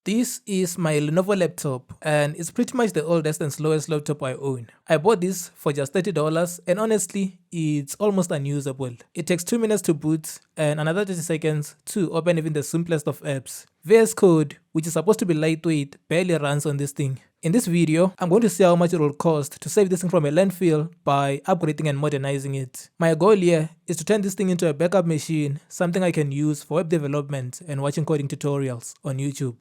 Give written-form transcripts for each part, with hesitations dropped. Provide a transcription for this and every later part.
This is my Lenovo laptop and it's pretty much the oldest and slowest laptop I own. I bought this for just $30 and honestly, it's almost unusable. It takes 2 minutes to boot and another 30 seconds to open even the simplest of apps. VS Code, which is supposed to be lightweight, barely runs on this thing. In this video, I'm going to see how much it will cost to save this thing from a landfill by upgrading and modernizing it. My goal here is to turn this thing into a backup machine, something I can use for web development and watching coding tutorials on YouTube.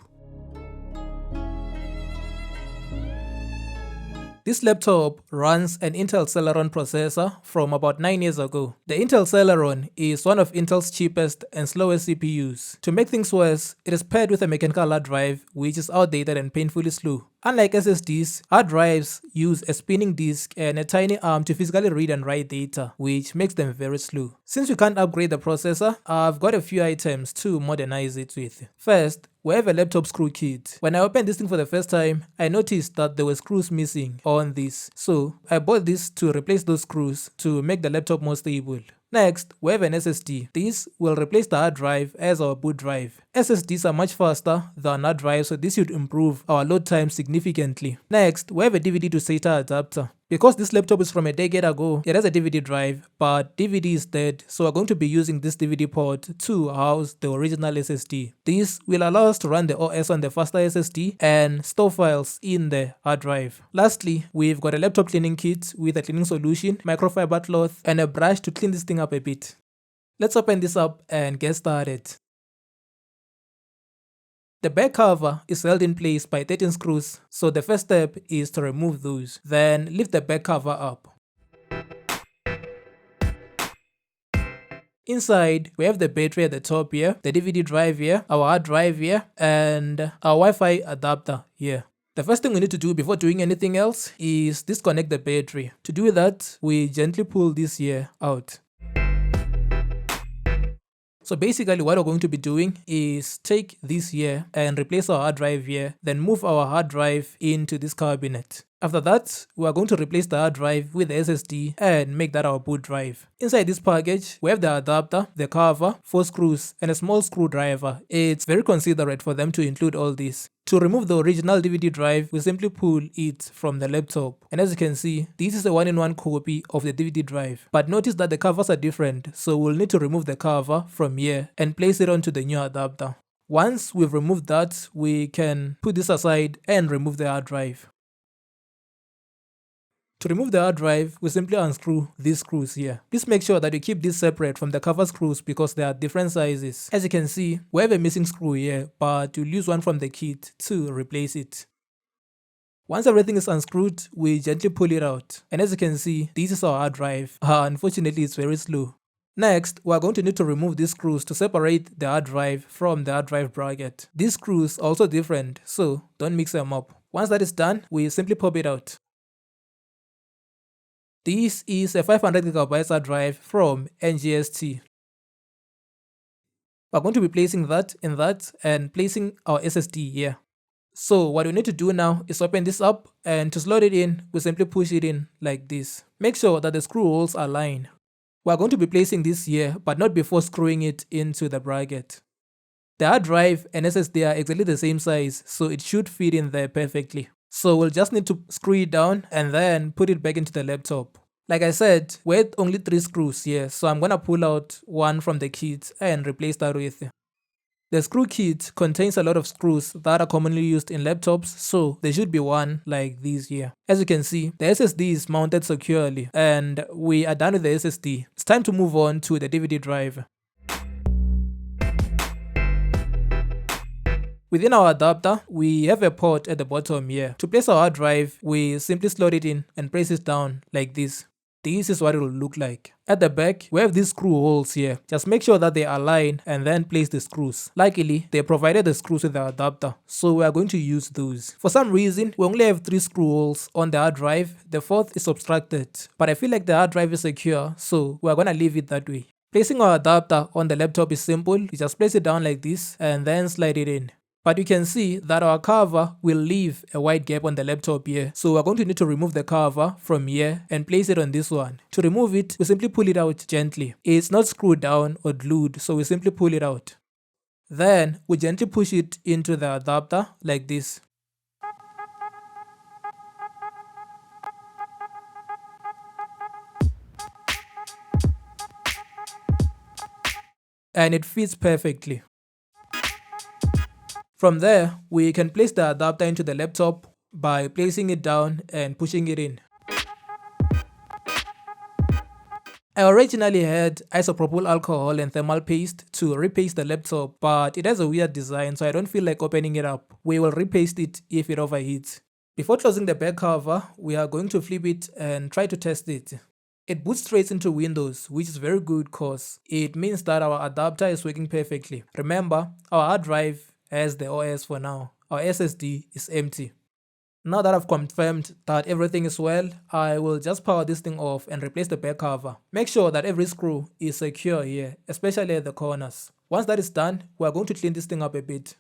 This laptop runs an Intel Celeron processor from about 9 years ago. The Intel Celeron is one of Intel's cheapest and slowest CPUs. To make things worse, it is paired with a mechanical hard drive which is outdated and painfully slow. Unlike SSDs, hard drives use a spinning disk and a tiny arm to physically read and write data, which makes them very slow. Since we can't upgrade the processor, I've got a few items to modernize it with. First, we have a laptop screw kit. When I opened this thing for the first time, I noticed that there were screws missing on this. So I bought this to replace those screws to make the laptop more stable. Next, we have an SSD. This will replace the hard drive as our boot drive. SSDs are much faster than hard drives, so this should improve our load time significantly. Next, we have a DVD to SATA adapter. Because this laptop is from a decade ago, it has a DVD drive, but DVD is dead, so we're going to be using this DVD port to house the original SSD. This will allow us to run the OS on the faster SSD and store files in the hard drive. Lastly, we've got a laptop cleaning kit with a cleaning solution, microfiber cloth, and a brush to clean this thing up a bit. Let's open this up and get started. The back cover is held in place by 13 screws, so the first step is to remove those. Then lift the back cover up. Inside, we have the battery at the top here, the DVD drive here, our hard drive here, and our Wi-Fi adapter here. The first thing we need to do before doing anything else is disconnect the battery. To do that, we gently pull this here out. So basically what we're going to be doing is take this here and replace our hard drive here, then move our hard drive into this cabinet. After that, we are going to replace the hard drive with the SSD and make that our boot drive. Inside this package, we have the adapter, the cover, 4 screws, and a small screwdriver. It's very considerate for them to include all this. To remove the original DVD drive, we simply pull it from the laptop. And as you can see, this is a 1-in-1 copy of the DVD drive. But notice that the covers are different, so we'll need to remove the cover from here and place it onto the new adapter. Once we've removed that, we can put this aside and remove the hard drive. To remove the hard drive, we simply unscrew these screws here. Please make sure that you keep this separate from the cover screws because they are different sizes. As you can see, we have a missing screw here, but you'll use one from the kit to replace it. Once everything is unscrewed, we gently pull it out. And as you can see, this is our hard drive. Unfortunately, it's very slow. Next, we are going to need to remove these screws to separate the hard drive from the hard drive bracket. These screws are also different, so don't mix them up. Once that is done, we simply pop it out. This is a 500GB hard drive from NGST. We're going to be placing that in that and placing our SSD here. So what we need to do now is open this up, and to slot it in, we simply push it in like this. Make sure that the screw holes align. We're going to be placing this here, but not before screwing it into the bracket. The hard drive and SSD are exactly the same size, so it should fit in there perfectly. So we'll just need to screw it down and then put it back into the laptop. Like I said, we had only 3 screws here, so I'm gonna pull out one from the kit and replace that with. The screw kit contains a lot of screws that are commonly used in laptops, so there should be one like these here. As you can see, the SSD is mounted securely and we are done with the SSD. It's time to move on to the DVD drive. Within our adapter, we have a port at the bottom here. To place our hard drive, we simply slot it in and press it down like this. This is what it will look like. At the back, we have these screw holes here. Just make sure that they align and then place the screws. Luckily, they provided the screws with the adapter, so we are going to use those. For some reason, we only have 3 screw holes on the hard drive. The 4th is obstructed, but I feel like the hard drive is secure, so we are gonna leave it that way. Placing our adapter on the laptop is simple. You just place it down like this and then slide it in. But you can see that our cover will leave a wide gap on the laptop here. So we're going to need to remove the cover from here and place it on this one. To remove it, we simply pull it out gently. It's not screwed down or glued, so we simply pull it out. Then we gently push it into the adapter like this. And it fits perfectly. From there, we can place the adapter into the laptop by placing it down and pushing it in. I originally had isopropyl alcohol and thermal paste to repaste the laptop, but it has a weird design, so I don't feel like opening it up. We will repaste it if it overheats. Before closing the back cover, we are going to flip it and try to test it. It boots straight into Windows, which is very good cause it means that our adapter is working perfectly. Remember, our hard drive has the OS for now. Our SSD is empty. Now that I've confirmed that everything is well, I will just power this thing off and replace the back cover. Make sure that every screw is secure here, especially at the corners. Once that is done, we are going to clean this thing up a bit.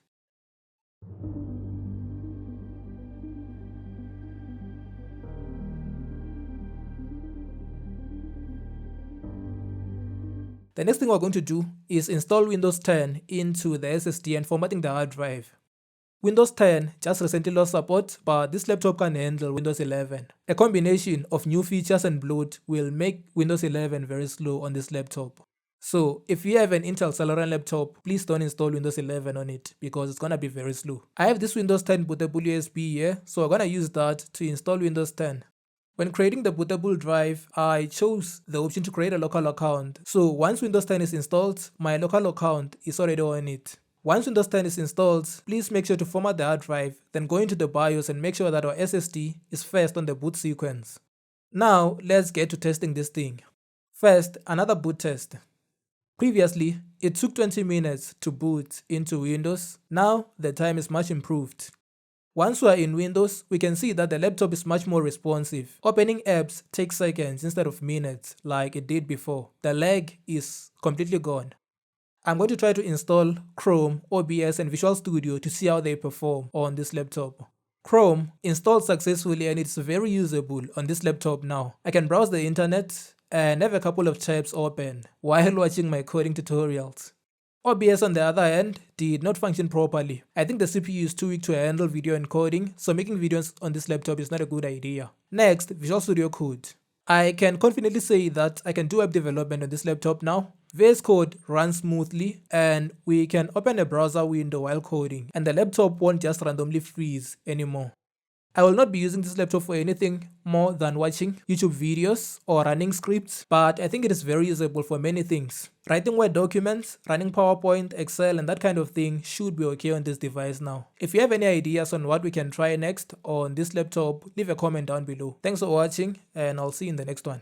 The next thing we're going to do is install Windows 10 into the SSD and formatting the hard drive. Windows 10 just recently lost support, but this laptop can handle Windows 11. A combination of new features and bloat will make Windows 11 very slow on this laptop. So if you have an Intel Celeron laptop, please don't install Windows 11 on it because it's gonna be very slow. I have this Windows 10 bootable USB here, so I'm gonna use that to install Windows 10. When creating the bootable drive, I chose the option to create a local account. So once Windows 10 is installed, my local account is already on it. Once Windows 10 is installed, please make sure to format the hard drive, then go into the BIOS and make sure that our SSD is first on the boot sequence. Now, let's get to testing this thing. First, another boot test. Previously, it took 20 minutes to boot into Windows. Now, the time is much improved. Once we are in Windows, we can see that the laptop is much more responsive. Opening apps takes seconds instead of minutes like it did before. The lag is completely gone. I'm going to try to install Chrome, OBS and Visual Studio to see how they perform on this laptop. Chrome installed successfully and it's very usable on this laptop now. I can browse the internet and have a couple of tabs open while watching my coding tutorials. OBS on the other hand did not function properly. I think the CPU is too weak to handle video encoding, so making videos on this laptop is not a good idea. Next, Visual Studio Code. I can confidently say that I can do web development on this laptop now. VS Code runs smoothly and we can open a browser window while coding and the laptop won't just randomly freeze anymore. I will not be using this laptop for anything more than watching YouTube videos or running scripts, but I think it is very usable for many things. Writing Word documents, running PowerPoint, Excel and that kind of thing should be okay on this device now. If you have any ideas on what we can try next on this laptop, leave a comment down below. Thanks for watching and I'll see you in the next one.